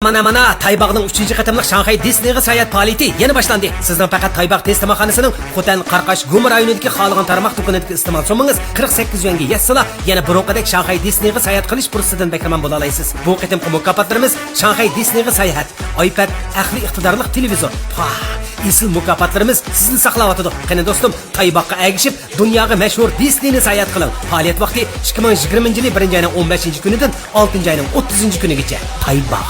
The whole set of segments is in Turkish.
Mana Taybağ'ın 3. qatımlıq Şanghay Disney'ga sayat faaliyeti yeni başlandı. Sizden fakat Taybağ testamaxanasının Xotan Qarqash Gum rayonidagi xalqan tarmoq do'konidagi iste'mol sumingiz 48 yuanga yetsala yana burunqidek Şanghay Disney'ga sayat qilish fursatidan bekramon bo'la olasiz. Bu qitimqi mukofotlarimiz Şanghay Disney'ga sayat, iPad, aqli iqtidorli televizor. Isil mukofotlarimiz sizni saqlayotdi. Qani do'stim, Taybağga agishib dunyoga mashhur Disney'ni sayat qiling. Faoliyat vaqti 2020-yil 1-oyning 15-kunidan 6-oyning 30-kunigacha. Taybağ.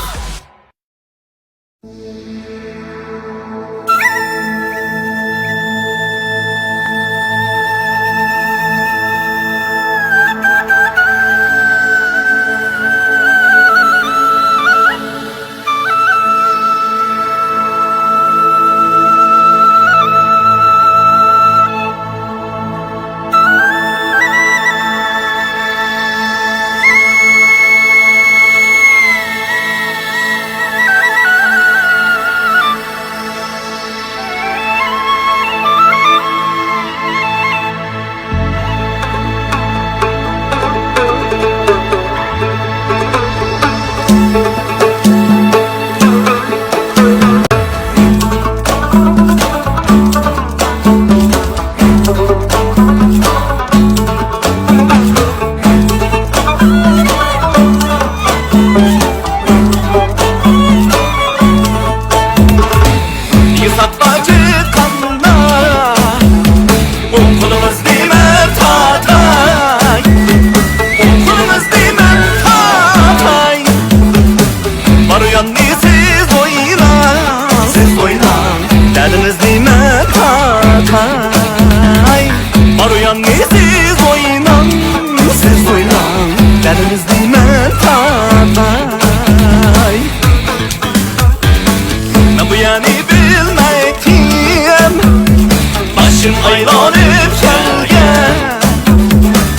Başım aylanıp gelgen,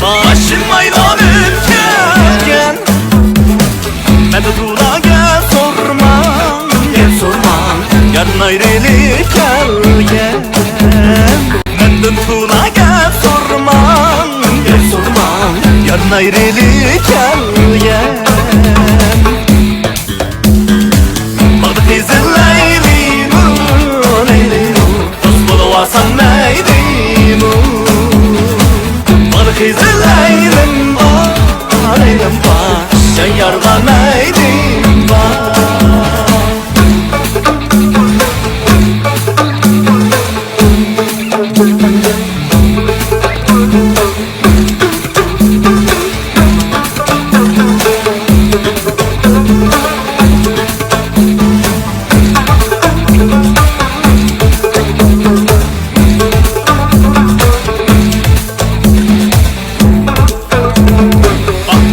başım aylanıp gelgen. Ben de durağa sormam, gel sormam, yarın ayrılıp gelgen. Ben de durağa sormam, gel sormam, yarın ayrılıp gelgen. Baktık izleylim, neylim, dost bulavarsan neydim. Baktık izleylim, neylim, sen yardan neydim.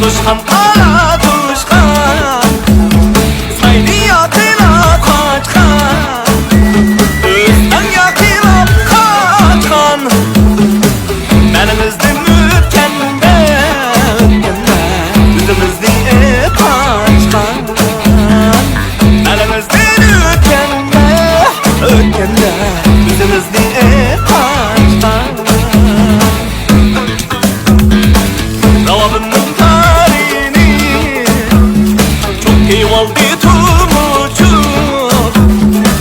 Tuşkan kara tuşkan, sayni yatına kaçkan, üstten yakınıp kaçkan. Benimizde mükemmel, yüzümüzde hep açkan. Benimizde mükemmel, yüzümüzde hep açkan. Ravabının Keyvaldi tumucuk,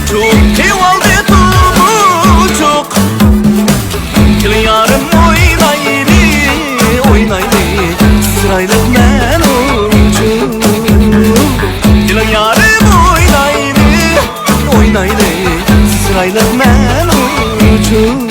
çok keyvaldi tumucuk. Gelin yarım oynaylı, oynaylı, sırayla ben ucuk. Gelin yarım oynaylı, oynaylı, sırayla ben ucuk.